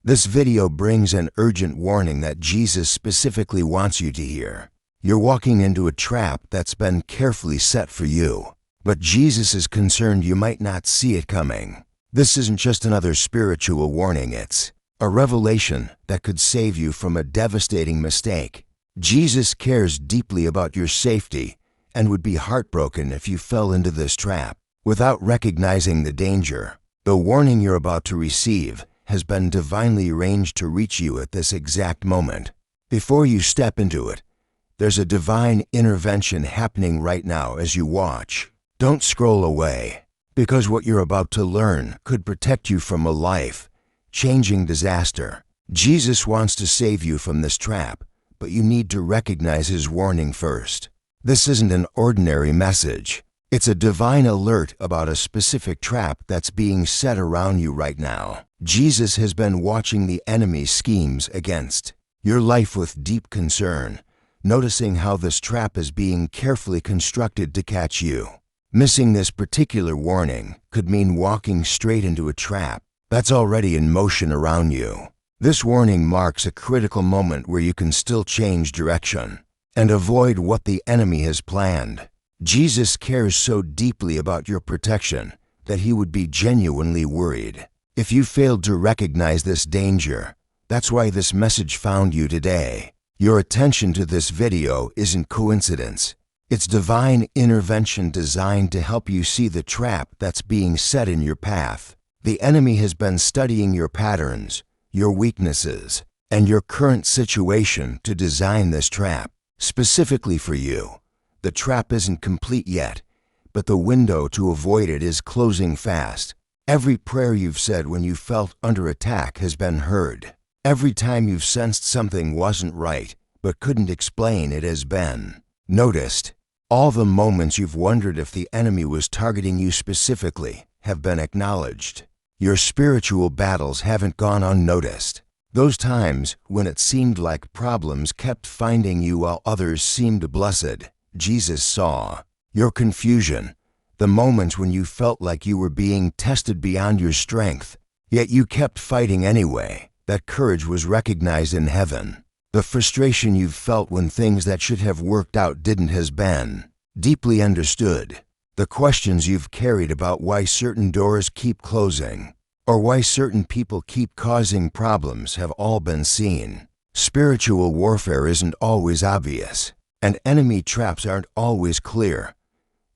This video brings an urgent warning that Jesus specifically wants you to hear. You're walking into a trap that's been carefully set for you, but Jesus is concerned you might not see it coming. This isn't just another spiritual warning, it's a revelation that could save you from a devastating mistake. Jesus cares deeply about your safety and would be heartbroken if you fell into this trap without recognizing the danger. The warning you're about to receive has been divinely arranged to reach you at this exact moment. Before you step into it, there's a divine intervention happening right now as you watch. Don't scroll away, because what you're about to learn could protect you from a life-changing disaster. Jesus wants to save you from this trap, but you need to recognize his warning first. This isn't an ordinary message. It's a divine alert about a specific trap that's being set around you right now. Jesus has been watching the enemy's schemes against your life with deep concern, noticing how this trap is being carefully constructed to catch you. Missing this particular warning could mean walking straight into a trap that's already in motion around you. This warning marks a critical moment where you can still change direction and avoid what the enemy has planned. Jesus cares so deeply about your protection that he would be genuinely worried if you failed to recognize this danger. That's why this message found you today. Your attention to this video isn't coincidence. It's divine intervention designed to help you see the trap that's being set in your path. The enemy has been studying your patterns, your weaknesses, and your current situation to design this trap specifically for you. The trap isn't complete yet, but the window to avoid it is closing fast. Every prayer you've said when you felt under attack has been heard. Every time you've sensed something wasn't right, but couldn't explain it has been noticed. All the moments you've wondered if the enemy was targeting you specifically have been acknowledged. Your spiritual battles haven't gone unnoticed. Those times when it seemed like problems kept finding you while others seemed blessed, Jesus saw. Your confusion, the moments when you felt like you were being tested beyond your strength, yet you kept fighting anyway. That courage was recognized in heaven. The frustration you've felt when things that should have worked out didn't has been deeply understood. The questions you've carried about why certain doors keep closing or why certain people keep causing problems have all been seen. Spiritual warfare isn't always obvious, and enemy traps aren't always clear.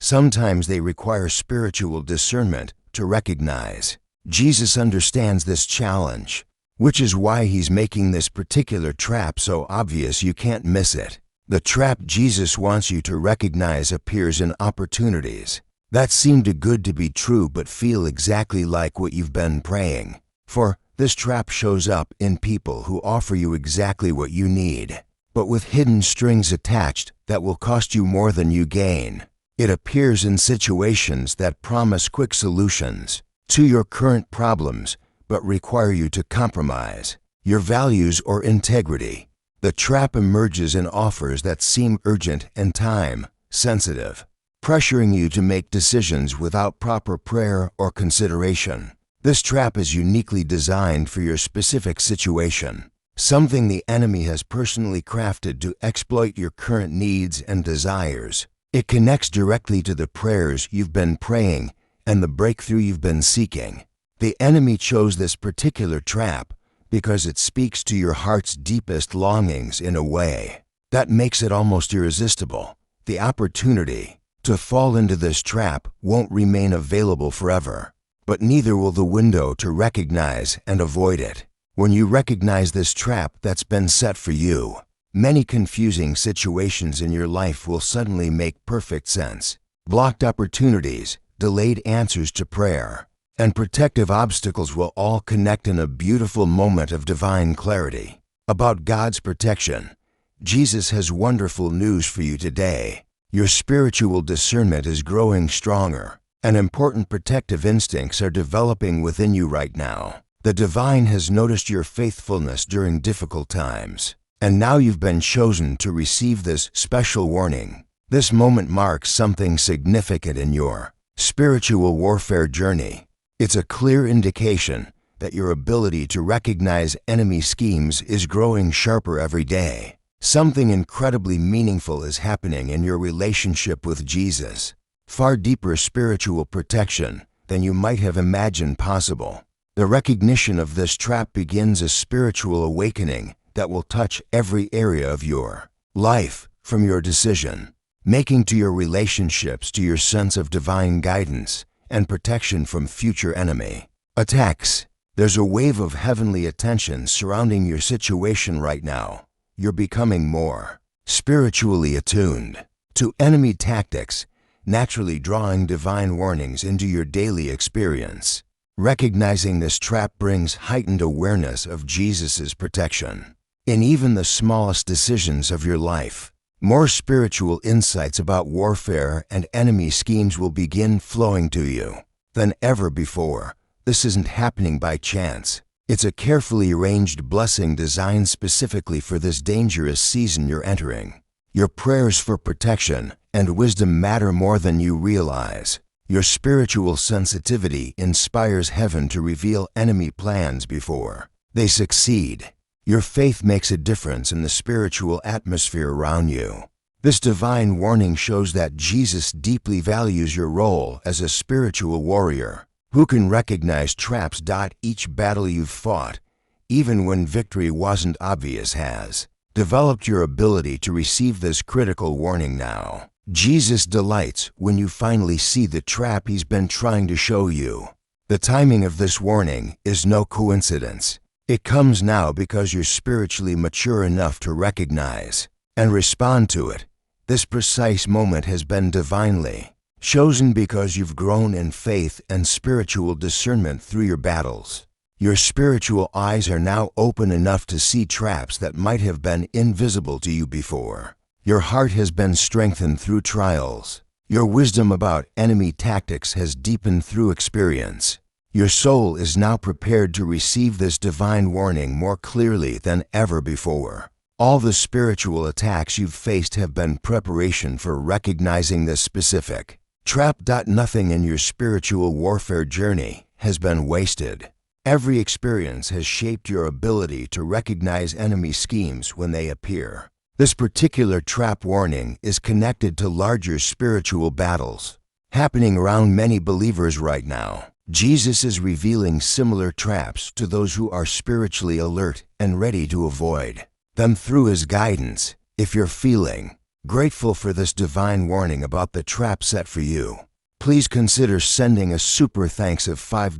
Sometimes they require spiritual discernment to recognize. Jesus understands this challenge, which is why he's making this particular trap so obvious you can't miss it. The trap Jesus wants you to recognize appears in opportunities that seem too good to be true but feel exactly like what you've been praying for. This trap shows up in people who offer you exactly what you need, but with hidden strings attached that will cost you more than you gain. It appears in situations that promise quick solutions to your current problems but require you to compromise your values or integrity. The trap emerges in offers that seem urgent and time-sensitive, pressuring you to make decisions without proper prayer or consideration. This trap is uniquely designed for your specific situation, something the enemy has personally crafted to exploit your current needs and desires. It connects directly to the prayers you've been praying and the breakthrough you've been seeking. The enemy chose this particular trap because it speaks to your heart's deepest longings in a way that makes it almost irresistible. The opportunity to fall into this trap won't remain available forever, but neither will the window to recognize and avoid it. When you recognize this trap that's been set for you, many confusing situations in your life will suddenly make perfect sense. Blocked opportunities, delayed answers to prayer, and protective obstacles will all connect in a beautiful moment of divine clarity. About God's protection, Jesus has wonderful news for you today. Your spiritual discernment is growing stronger, and important protective instincts are developing within you right now. The divine has noticed your faithfulness during difficult times, and now you've been chosen to receive this special warning. This moment marks something significant in your spiritual warfare journey. It's a clear indication that your ability to recognize enemy schemes is growing sharper every day. Something incredibly meaningful is happening in your relationship with Jesus. Far deeper spiritual protection than you might have imagined possible. The recognition of this trap begins a spiritual awakening that will touch every area of your life, from your decision making to your relationships to your sense of divine guidance and protection from future enemy attacks. There's a wave of heavenly attention surrounding your situation right now. You're becoming more spiritually attuned to enemy tactics, naturally drawing divine warnings into your daily experience. Recognizing this trap brings heightened awareness of Jesus' protection in even the smallest decisions of your life. More spiritual insights about warfare and enemy schemes will begin flowing to you than ever before. This isn't happening by chance. It's a carefully arranged blessing designed specifically for this dangerous season you're entering. Your prayers for protection and wisdom matter more than you realize. Your spiritual sensitivity inspires heaven to reveal enemy plans before they succeed. Your faith makes a difference in the spiritual atmosphere around you. This divine warning shows that Jesus deeply values your role as a spiritual warrior who can recognize traps. Each battle you've fought, even when victory wasn't obvious, has developed your ability to receive this critical warning now. Jesus delights when you finally see the trap he's been trying to show you. The timing of this warning is no coincidence. It comes now because you're spiritually mature enough to recognize and respond to it. This precise moment has been divinely chosen because you've grown in faith and spiritual discernment through your battles. Your spiritual eyes are now open enough to see traps that might have been invisible to you before. Your heart has been strengthened through trials. Your wisdom about enemy tactics has deepened through experience. Your soul is now prepared to receive this divine warning more clearly than ever before. All the spiritual attacks you've faced have been preparation for recognizing this specific trap. Nothing in your spiritual warfare journey has been wasted. Every experience has shaped your ability to recognize enemy schemes when they appear. This particular trap warning is connected to larger spiritual battles happening around many believers right now. Jesus is revealing similar traps to those who are spiritually alert and ready to avoid them through his guidance. If you're feeling grateful for this divine warning about the trap set for you, please consider sending a super thanks of $5,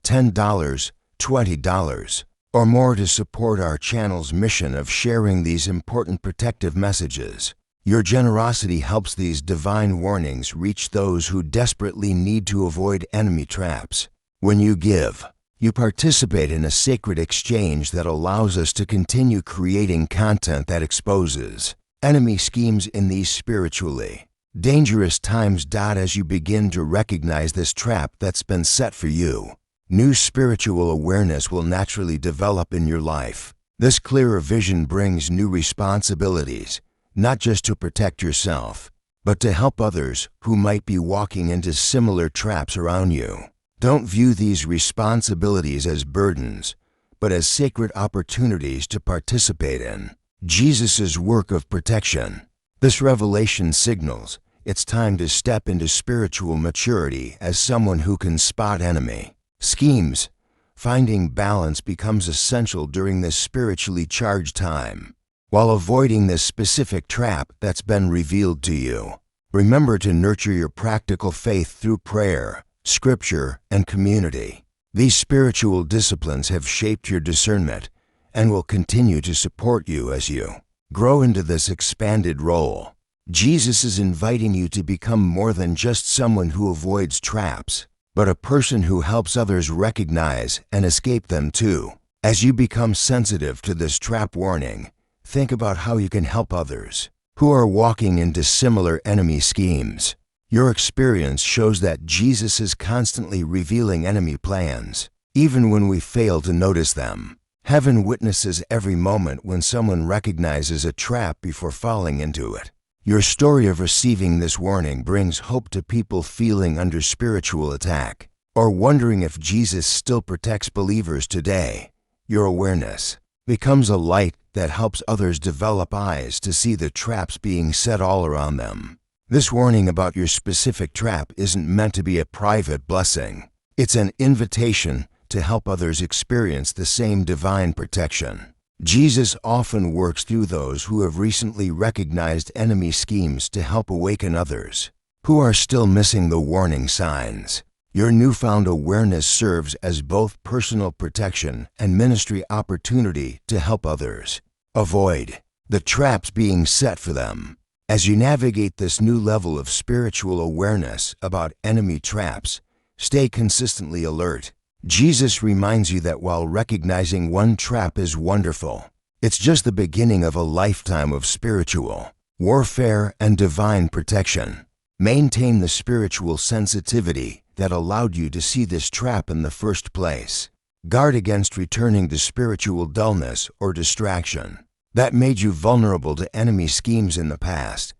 $10, $20, or more to support our channel's mission of sharing these important protective messages. Your generosity helps these divine warnings reach those who desperately need to avoid enemy traps. When you give, you participate in a sacred exchange that allows us to continue creating content that exposes enemy schemes in these spiritually dangerous times. As you begin to recognize this trap that's been set for you, new spiritual awareness will naturally develop in your life. This clearer vision brings new responsibilities, not just to protect yourself, but to help others who might be walking into similar traps around you. Don't view these responsibilities as burdens, but as sacred opportunities to participate in Jesus' work of protection. This revelation signals it's time to step into spiritual maturity as someone who can spot enemy schemes. Finding balance becomes essential during this spiritually charged time. While avoiding this specific trap that's been revealed to you, remember to nurture your practical faith through prayer, scripture, and community. These spiritual disciplines have shaped your discernment and will continue to support you as you grow into this expanded role. Jesus is inviting you to become more than just someone who avoids traps, but a person who helps others recognize and escape them too. As you become sensitive to this trap warning, think about how you can help others who are walking into similar enemy schemes. Your experience shows that Jesus is constantly revealing enemy plans, even when we fail to notice them. Heaven witnesses every moment when someone recognizes a trap before falling into it. Your story of receiving this warning brings hope to people feeling under spiritual attack. or wondering if Jesus still protects believers today, your awareness becomes a light that helps others develop eyes to see the traps being set all around them. This warning about your specific trap isn't meant to be a private blessing. It's an invitation to help others experience the same divine protection. Jesus often works through those who have recently recognized enemy schemes to help awaken others who are still missing the warning signs. Your newfound awareness serves as both personal protection and ministry opportunity to help others avoid the traps being set for them. As you navigate this new level of spiritual awareness about enemy traps, stay consistently alert. Jesus reminds you that while recognizing one trap is wonderful, it's just the beginning of a lifetime of spiritual warfare and divine protection. Maintain the spiritual sensitivity that allowed you to see this trap in the first place. Guard against returning to spiritual dullness or distraction that made you vulnerable to enemy schemes in the past.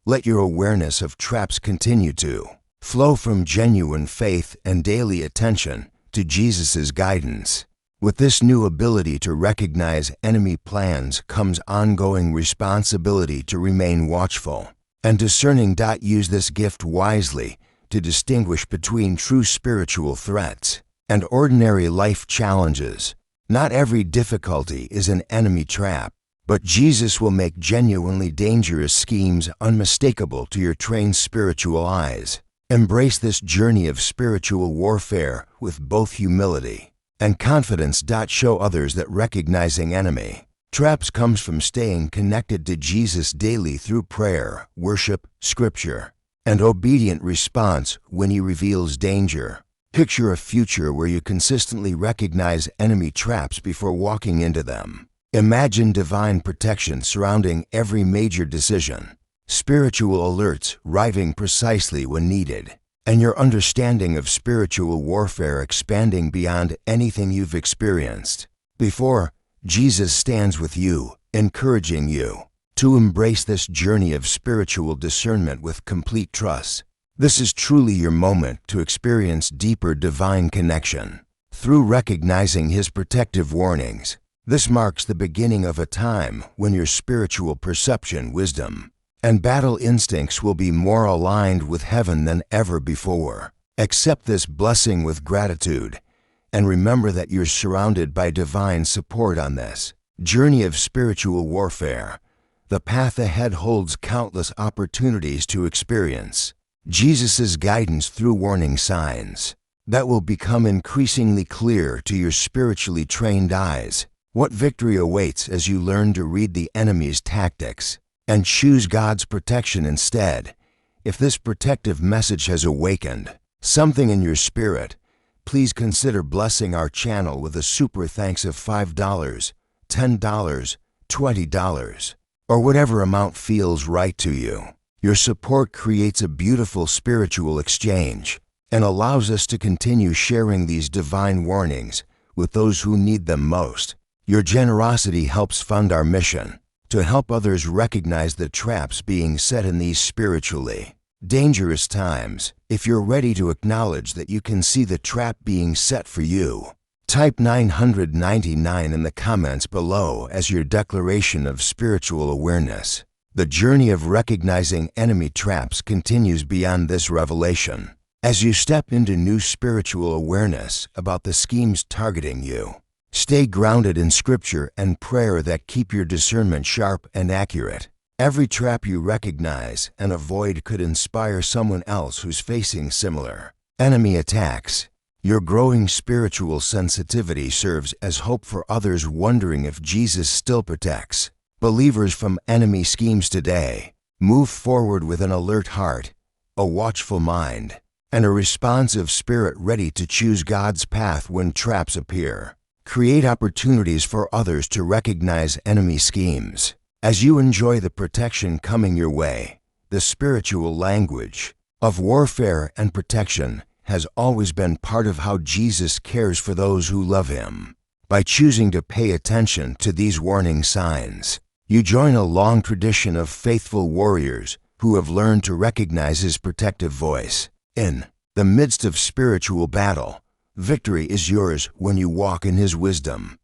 Let your awareness of traps continue to flow from genuine faith and daily attention to Jesus' guidance. With this new ability to recognize enemy plans comes ongoing responsibility to remain watchful and discerning. Use this gift wisely to distinguish between true spiritual threats and ordinary life challenges. Not every difficulty is an enemy trap, but Jesus will make genuinely dangerous schemes unmistakable to your trained spiritual eyes. Embrace this journey of spiritual warfare with both humility and confidence. Show others that recognizing enemy traps comes from staying connected to Jesus daily through prayer, worship, scripture, and obedient response when He reveals danger. Picture a future where you consistently recognize enemy traps before walking into them. Imagine divine protection surrounding every major decision, spiritual alerts arriving precisely when needed, and your understanding of spiritual warfare expanding beyond anything you've experienced before. Jesus stands with you, encouraging you to embrace this journey of spiritual discernment with complete trust. This is truly your moment to experience deeper divine connection through recognizing His protective warnings. This marks the beginning of a time when your spiritual perception, wisdom, and battle instincts will be more aligned with heaven than ever before. Accept this blessing with gratitude and remember that you're surrounded by divine support on this journey of spiritual warfare. The path ahead holds countless opportunities to experience Jesus' guidance through warning signs that will become increasingly clear to your spiritually trained eyes. What victory awaits as you learn to read the enemy's tactics and choose God's protection instead. If this protective message has awakened something in your spirit, please consider blessing our channel with a super thanks of $5, $10, $20, or whatever amount feels right to you. Your support creates a beautiful spiritual exchange and allows us to continue sharing these divine warnings with those who need them most. Your generosity helps fund our mission to help others recognize the traps being set in these spiritually dangerous times. If you're ready to acknowledge that you can see the trap being set for you, type 999 in the comments below as your declaration of spiritual awareness. The journey of recognizing enemy traps continues beyond this revelation. As you step into new spiritual awareness about the schemes targeting you, stay grounded in scripture and prayer that keep your discernment sharp and accurate. Every trap you recognize and avoid could inspire someone else who's facing similar enemy attacks. Your growing spiritual sensitivity serves as hope for others wondering if Jesus still protects believers from enemy schemes today. Move forward with an alert heart, a watchful mind, and a responsive spirit ready to choose God's path when traps appear. Create opportunities for others to recognize enemy schemes. As you enjoy the protection coming your way, the spiritual language of warfare and protection has always been part of how Jesus cares for those who love Him. By choosing to pay attention to these warning signs, you join a long tradition of faithful warriors who have learned to recognize His protective voice in the midst of spiritual battle, victory is yours when you walk in His wisdom.